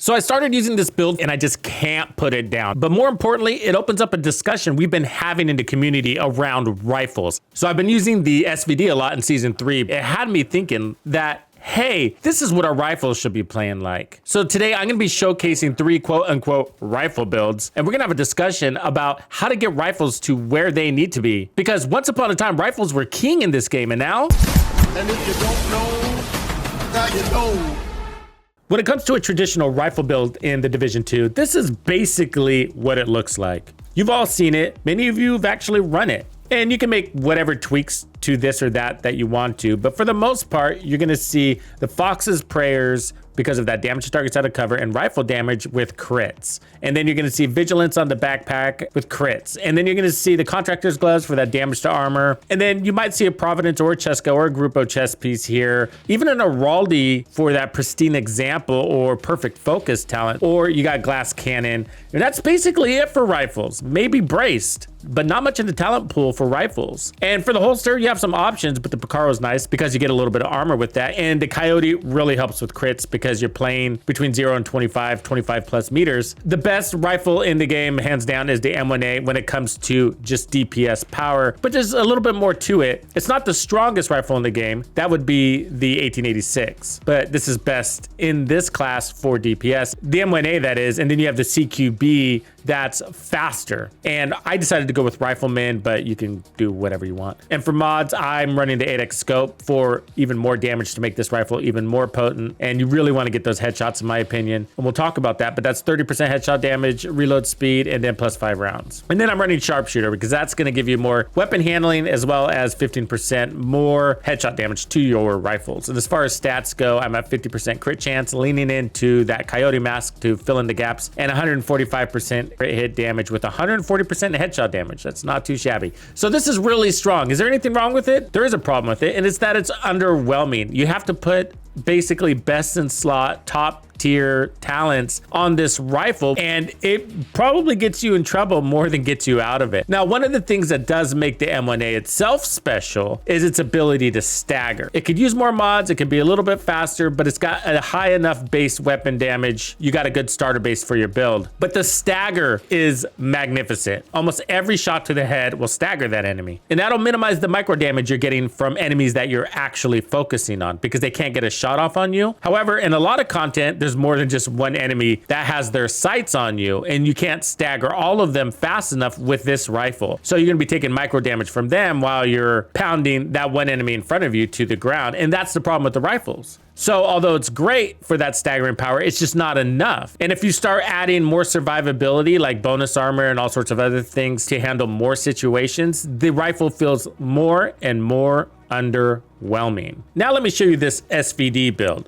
So I started using this build and I just can't put it down. But more importantly, it opens up a discussion we've been having in the community around rifles. So I've been using the SVD a lot in season 3. It had me thinking that, hey, this is what our rifles should be playing like. So today I'm gonna be showcasing 3 quote unquote rifle builds, and we're gonna have a discussion about how to get rifles to where they need to be. Because once upon a time, rifles were king in this game, and now? And if you don't know, now you know. When it comes to a traditional rifle build in the Division 2, this is basically what it looks like. You've all seen it. Many of you have actually run it. And you can make whatever tweaks to this or that you want to. But for the most part, you're gonna see the Fox's prayers because of that damage to targets out of cover and rifle damage with crits. And then you're gonna see vigilance on the backpack with crits. And then you're gonna see the contractor's gloves for that damage to armor. And then you might see a Providence or a Cheska or a Grupo chest piece here. Even an Araldi for that pristine example or perfect focus talent. Or you got glass cannon. And that's basically it for rifles. Maybe braced, but not much in the talent pool for rifles. And for the holster, you have some options, but the Picaro is nice because you get a little bit of armor with that. And the Coyote really helps with crits because you're playing between 0 and 25 plus meters. The best rifle in the game, hands down, is the M1A when it comes to just DPS power, but there's a little bit more to it. It's not the strongest rifle in the game. That would be the 1886, but this is best in this class for DPS. The M1A, that is, and then you have the CQB that's faster. And I decided to go with Rifleman, but you can do whatever you want. And for mods, I'm running the 8x scope for even more damage to make this rifle even more potent. And you really want to get those headshots, in my opinion. And we'll talk about that, but that's 30% headshot damage, reload speed, and then plus 5 rounds. And then I'm running Sharpshooter because that's going to give you more weapon handling as well as 15% more headshot damage to your rifles. And as far as stats go, I'm at 50% crit chance, leaning into that Coyote mask to fill in the gaps, and 145% crit hit damage with 140% headshot damage. That's not too shabby. So this is really strong. Is there anything wrong with it? There is a problem with it, and it's that it's underwhelming. You have to put basically best in slot, top tier talents on this rifle, and it probably gets you in trouble more than gets you out of it. Now, one of the things that does make the M1A itself special is its ability to stagger. It could use more mods, it can be a little bit faster, but it's got a high enough base weapon damage. You got a good starter base for your build. But the stagger is magnificent. Almost every shot to the head will stagger that enemy. And that'll minimize the micro damage you're getting from enemies that you're actually focusing on because they can't get a shot off on you. However, in a lot of content, there's more than just one enemy that has their sights on you, and you can't stagger all of them fast enough with this rifle. So you're gonna be taking micro damage from them while you're pounding that one enemy in front of you to the ground. And that's the problem with the rifles. So although it's great for that staggering power, it's just not enough. And if you start adding more survivability, like bonus armor and all sorts of other things to handle more situations, the rifle feels more and more underwhelming. Now let me show you this SVD build.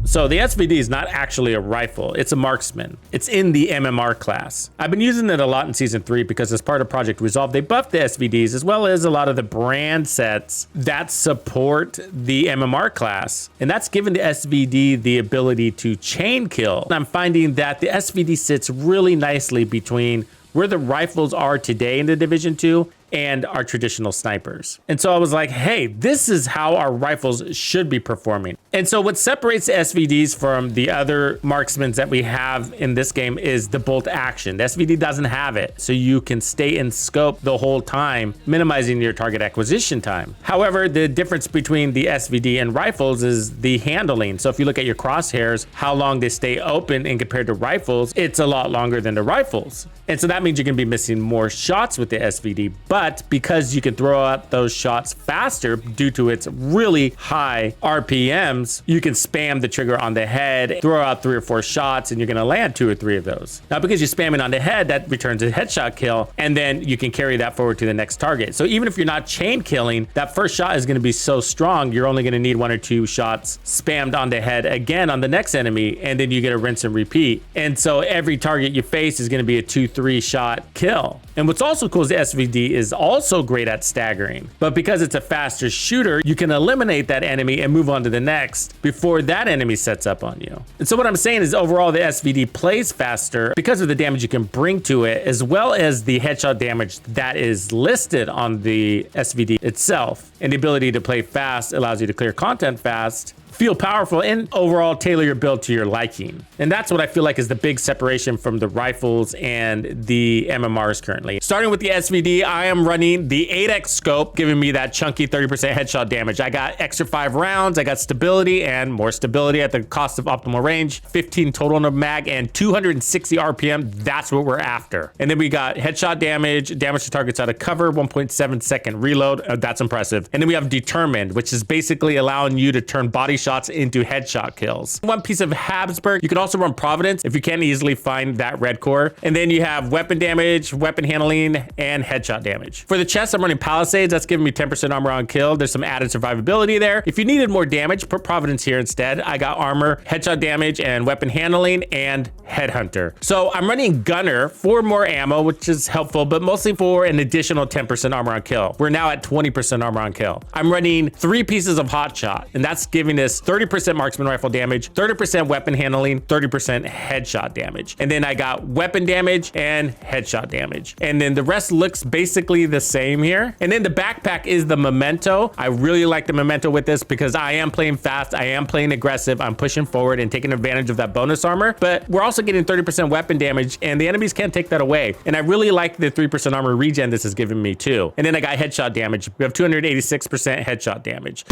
So the SVD is not actually a rifle, it's a marksman. It's in the MMR class. I've been using it a lot in season 3 because as part of Project Resolve, they buffed the SVDs as well as a lot of the brand sets that support the MMR class. And that's given the SVD the ability to chain kill. And I'm finding that the SVD sits really nicely between where the rifles are today in the Division 2 and our traditional snipers. And so I was like, hey, this is how our rifles should be performing. And so what separates the SVDs from the other marksmen that we have in this game is the bolt action. The SVD doesn't have it, so you can stay in scope the whole time, minimizing your target acquisition time. However, the difference between the SVD and rifles is the handling. So if you look at your crosshairs, how long they stay open and compared to rifles, it's a lot longer than the rifles. And so that means you're gonna be missing more shots with the SVD, but because you can throw out those shots faster due to its really high RPMs, you can spam the trigger on the head, throw out 3 or 4 shots, and you're gonna land 2 or 3 of those. Now, because you're spamming on the head, that returns a headshot kill, and then you can carry that forward to the next target. So even if you're not chain killing, that first shot is gonna be so strong, you're only gonna need 1 or 2 shots spammed on the head again on the next enemy, and then you get a rinse and repeat. And so every target you face is gonna be a 2-3 shot kill. And what's also cool is the SVD is also great at staggering, but because it's a faster shooter, you can eliminate that enemy and move on to the next before that enemy sets up on you. And so what I'm saying is overall the SVD plays faster because of the damage you can bring to it, as well as the headshot damage that is listed on the SVD itself. And the ability to play fast allows you to clear content fast, feel powerful, and overall tailor your build to your liking. And that's what I feel like is the big separation from the rifles and the MMRs currently. Starting with the SVD, I am running the 8x scope, giving me that chunky 30% headshot damage. I got extra 5 rounds, I got stability and more stability at the cost of optimal range, 15 total in the mag, and 260 RPM. That's what we're after. And then we got headshot damage, damage to targets out of cover, 1.7 second reload. That's impressive. And then we have determined, which is basically allowing you to turn body shots into headshot kills. One piece of Habsburg. You can also run Providence if you can't easily find that red core. And then you have weapon damage, weapon handling, and headshot damage. For the chest, I'm running Palisades. That's giving me 10% armor on kill. There's some added survivability there. If you needed more damage, put Providence here instead. I got armor, headshot damage, and weapon handling, and Headhunter. So I'm running Gunner for more ammo, which is helpful, but mostly for an additional 10% armor on kill. We're now at 20% armor on kill. I'm running 3 pieces of Hotshot, and that's giving us 30% marksman rifle damage, 30% weapon handling, 30% headshot damage. And then I got weapon damage and headshot damage. And then the rest looks basically the same here. And then the backpack is the Memento. I really like the Memento with this because I am playing fast, I am playing aggressive, I'm pushing forward and taking advantage of that bonus armor, but we're also getting 30% weapon damage and the enemies can't take that away. And I really like the 3% armor regen this is giving me too. And then I got headshot damage. We have 286% headshot damage.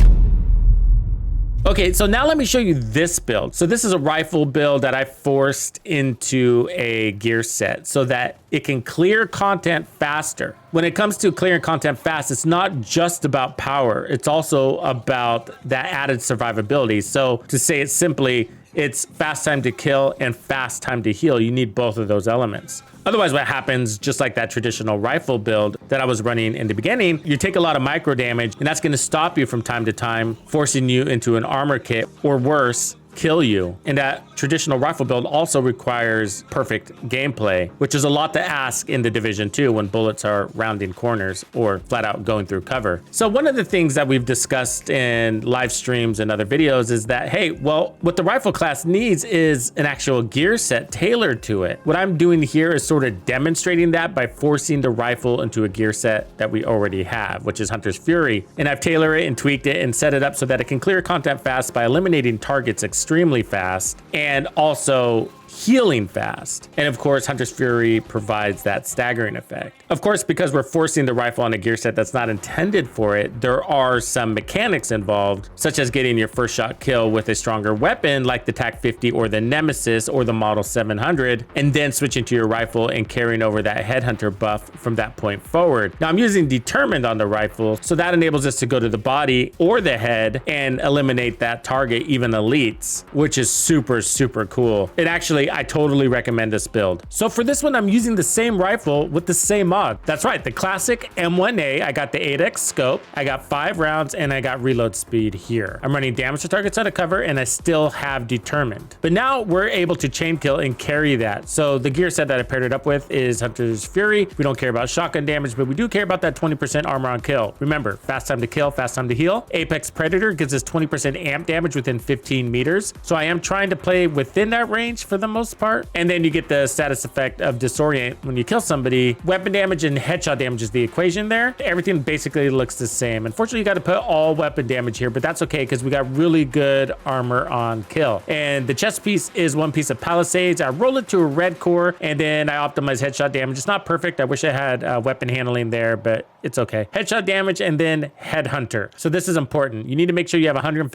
Okay, so now let me show you this build. So this is a rifle build that I forced into a gear set so that it can clear content faster. When it comes to clearing content fast, it's not just about power. It's also about that added survivability. So to say it simply, it's fast time to kill and fast time to heal. You need both of those elements. Otherwise, what happens, just like that traditional rifle build that I was running in the beginning, you take a lot of micro damage, and that's going to stop you from time to time, forcing you into an armor kit, or worse, kill you. And that traditional rifle build also requires perfect gameplay, which is a lot to ask in the Division 2 when bullets are rounding corners or flat out going through cover. So one of the things that we've discussed in live streams and other videos is that, hey, well, what the rifle class needs is an actual gear set tailored to it. What I'm doing here is sort of demonstrating that by forcing the rifle into a gear set that we already have, which is Hunter's Fury. And I've tailored it and tweaked it and set it up so that it can clear content fast by eliminating targets extremely fast and also healing fast. And of course, Hunter's Fury provides that staggering effect. Of course, because we're forcing the rifle on a gear set that's not intended for it, there are some mechanics involved, such as getting your first shot kill with a stronger weapon like the TAC 50 or the Nemesis or the Model 700, and then switching to your rifle and carrying over that Headhunter buff from that point forward. Now I'm using Determined on the rifle, so that enables us to go to the body or the head and eliminate that target, even elites, which is super, super cool. It actually, I totally recommend this build. So for this one, I'm using the same rifle with the same mod. That's right, the classic M1A. I got the 8x scope, I got 5 rounds, and I got reload speed here. I'm running damage to targets out of cover, and I still have Determined. But now we're able to chain kill and carry that. So the gear set that I paired it up with is Hunter's Fury. We don't care about shotgun damage, but we do care about that 20% armor on kill. Remember, fast time to kill, fast time to heal. Apex Predator gives us 20% amp damage within 15 meters. So I am trying to play within that range for the most part. And then you get the status effect of Disorient when you kill somebody. Weapon damage and headshot damage is the equation there. Everything basically looks the same. Unfortunately, you got to put all weapon damage here, but that's okay because we got really good armor on kill. And the chest piece is 1 piece of Palisades. I roll it to a red core, and then I optimize headshot damage. It's not perfect. I wish I had weapon handling there, but it's okay. Headshot damage and then Headhunter. So this is important. You need to make sure you have 150%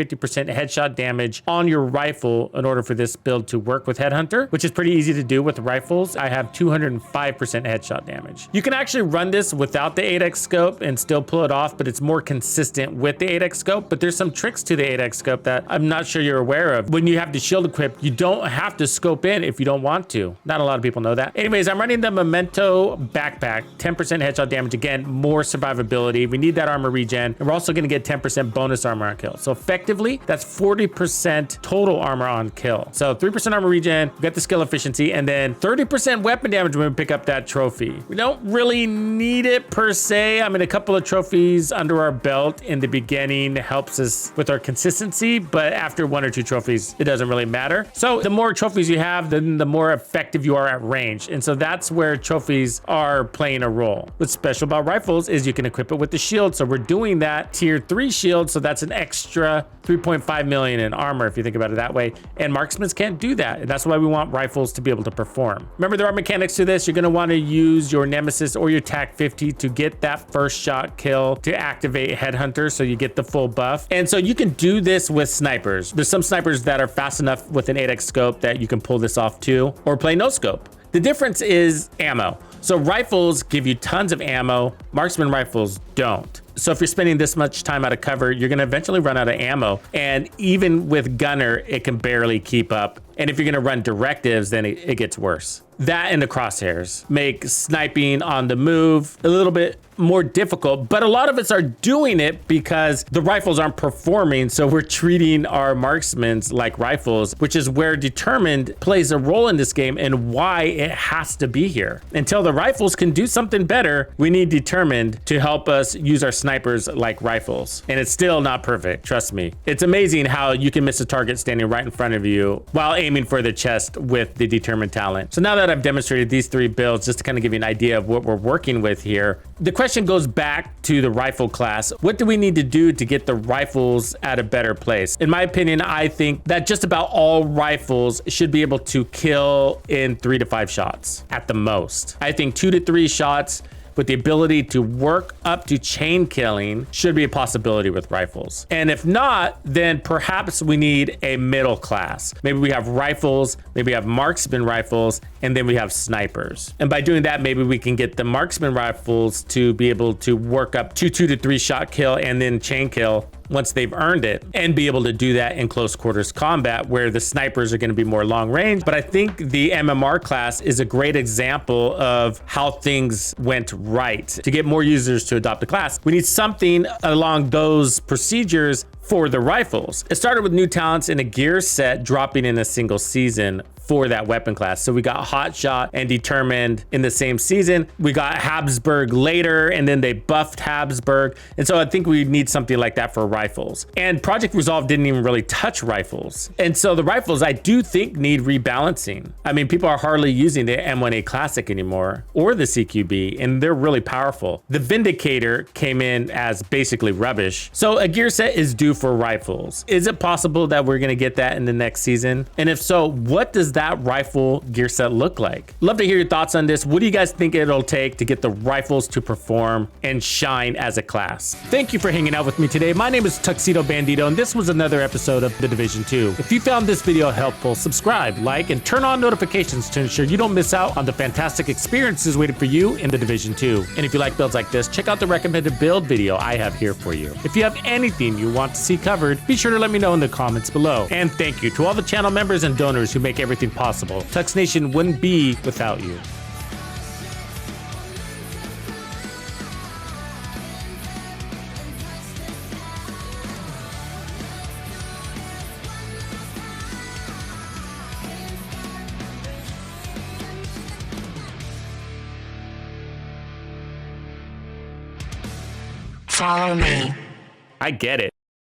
headshot damage on your rifle in order for this build to work with Headhunter, which is pretty easy to do with rifles. I have 205% headshot damage. You can actually run this without the 8x scope and still pull it off, but it's more consistent with the 8x scope. But there's some tricks to the 8x scope that I'm not sure you're aware of. When you have the shield equipped, you don't have to scope in if you don't want to. Not a lot of people know that. Anyways, I'm running the Memento backpack, 10% headshot damage. Again, more survivability. We need that armor regen, and we're also going to get 10% bonus armor on kill. So effectively, that's 40% total armor on kill. So 3% armor regen, we got the skill efficiency, and then 30% weapon damage when we pick up that trophy. We don't really need it per se. I mean, a couple of trophies under our belt in the beginning helps us with our consistency, but after 1 or 2 trophies, it doesn't really matter. So the more trophies you have, then the more effective you are at range. And so that's where trophies are playing a role. What's special about rifles is you can equip it with the shield. So we're doing that tier 3 shield. So that's an extra 3.5 million in armor, if you think about it that way. And marksmen can't do that. And that's why we want rifles to be able to perform. Remember, there are mechanics to this. You're going to want to use your Nemesis or your TAC 50 to get that first shot kill to activate Headhunter, so you get the full buff. And so you can do this with snipers. There's some snipers that are fast enough with an 8x scope that you can pull this off too, or play no scope. The difference is ammo. So rifles give you tons of ammo, marksman rifles don't. So if you're spending this much time out of cover, you're gonna eventually run out of ammo. And even with gunner, it can barely keep up. And if you're gonna run directives, then it gets worse. That and the crosshairs make sniping on the move a little bit more difficult, but a lot of us are doing it because the rifles aren't performing. So we're treating our marksmen like rifles, which is where determined plays a role in this game and why it has to be here. Until the rifles can do something better, we need determined to help us use our snipers like rifles. And it's still not perfect, trust me. It's amazing how you can miss a target standing right in front of you while aiming for the chest with the determined talent. So now that I've demonstrated these 3 builds, just to kind of give you an idea of what we're working with here, the question goes back to the rifle class. What do we need to do to get the rifles at a better place? In my opinion, I think that just about all rifles should be able to kill in 3 to 5 shots at the most. I think 2 to 3 shots with the ability to work up to chain killing should be a possibility with rifles. And if not, then perhaps we need a middle class. Maybe we have rifles, maybe we have marksman rifles, and then we have snipers. And by doing that, maybe we can get the marksman rifles to be able to work up to 2 to 3 shot kill and then chain kill once they've earned it, and be able to do that in close quarters combat where the snipers are going to be more long range. But I think the MMR class is a great example of how things went right. To get more users to adopt the class, we need something along those procedures for the rifles. It started with new talents in a gear set dropping in a single season for that weapon class. So we got Hotshot and Determined in the same season. We got Habsburg later, and then they buffed Habsburg. And so I think we need something like that for rifles. And Project Resolve didn't even really touch rifles. And so the rifles, I do think, need rebalancing. I mean, people are hardly using the M1A Classic anymore or the CQB, and they're really powerful. The Vindicator came in as basically rubbish. So a gear set is due for rifles. Is it possible that we're gonna get that in the next season? And if so, what does that rifle gear set look like? Love to hear your thoughts on this. What do you guys think it'll take to get the rifles to perform and shine as a class? Thank you for hanging out with me today. My name is TuxedoBandido, and this was another episode of The Division 2. If you found this video helpful, subscribe, like, and turn on notifications to ensure you don't miss out on the fantastic experiences waiting for you in The Division 2. And if you like builds like this, check out the recommended build video I have here for you. If you have anything you want to see covered, be sure to let me know in the comments below. And thank you to all the channel members and donors who make everything possible. Tux Nation wouldn't be without you. Follow me. I get it.